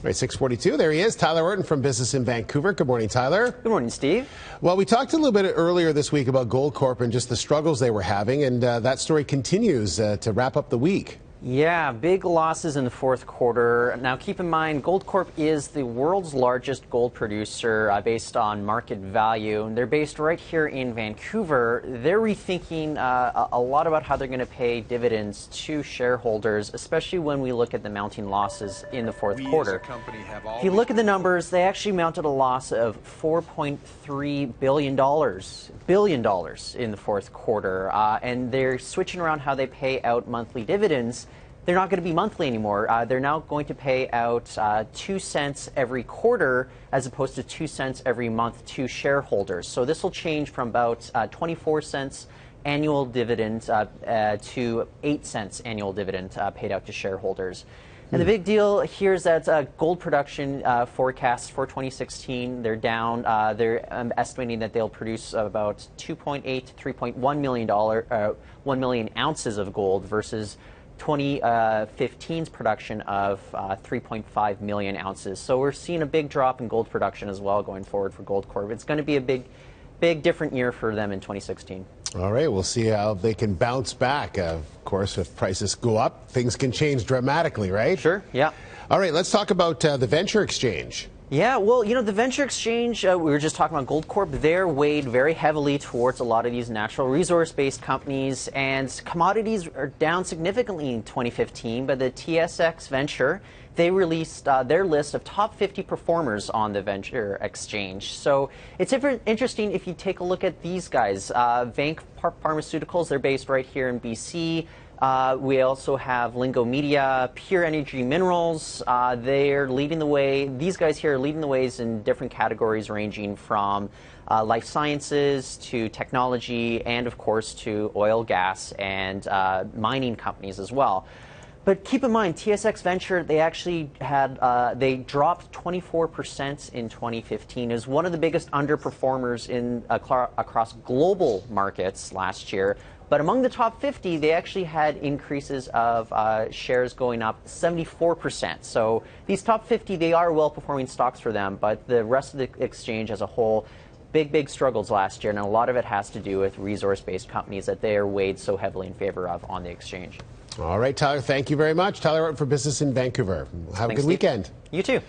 Right, 6:42. There he is, Tyler Orton from Business in Vancouver. Good morning, Tyler. Good morning, Steve. Well, we talked a little bit earlier this week about Goldcorp and just the struggles they were having, and that story continues to wrap up the week. Yeah, big losses in the fourth quarter. Now, keep in mind, Goldcorp is the world's largest gold producer based on market value. And they're based right here in Vancouver. They're rethinking a lot about how they're going to pay dividends to shareholders, especially when we look at the mounting losses in the fourth quarter. If you look at the numbers, they actually mounted a loss of $4.3 billion in the fourth quarter. And they're switching around how they pay out monthly dividends. They're not going to be monthly anymore. They're now going to pay out 2 cents every quarter as opposed to 2 cents every month to shareholders. So this will change from about 24 cents annual dividend to 8 cents annual dividend paid out to shareholders. And the big deal here is that gold production forecasts for 2016, they're down. They're estimating that they'll produce about 2.8 to 3.1 million ounces of gold versus 2015's production of 3.5 million ounces. So we're seeing a big drop in gold production as well going forward for Goldcorp. It's going to be a big different year for them in 2016. All right, we'll see how they can bounce back. Of course, if prices go up, things can change dramatically, right? Sure, yeah. All right, let's talk about the venture exchange. Yeah, well, you know, the venture exchange, we were just talking about Goldcorp, they're weighed very heavily towards a lot of these natural resource-based companies, and commodities are down significantly in 2015, but the TSX Venture, they released their list of top 50 performers on the venture exchange. So it's interesting if you take a look at these guys. Vank Pharmaceuticals, they're based right here in BC. We also have Lingo Media, Pure Energy Minerals. They're leading the way. These guys here are leading the ways in different categories ranging from life sciences to technology and, of course, to oil, gas, and mining companies as well. But keep in mind, TSX Venture, they actually had, they dropped 24% in 2015. It was one of the biggest underperformers across global markets last year. But among the top 50, they actually had increases of shares going up 74%. So these top 50, they are well-performing stocks for them, but the rest of the exchange as a whole, big struggles last year, and a lot of it has to do with resource-based companies that they are weighed so heavily in favor of on the exchange. All right, Tyler, thank you very much. Tyler Orton for Business in Vancouver. Have a good weekend. You too.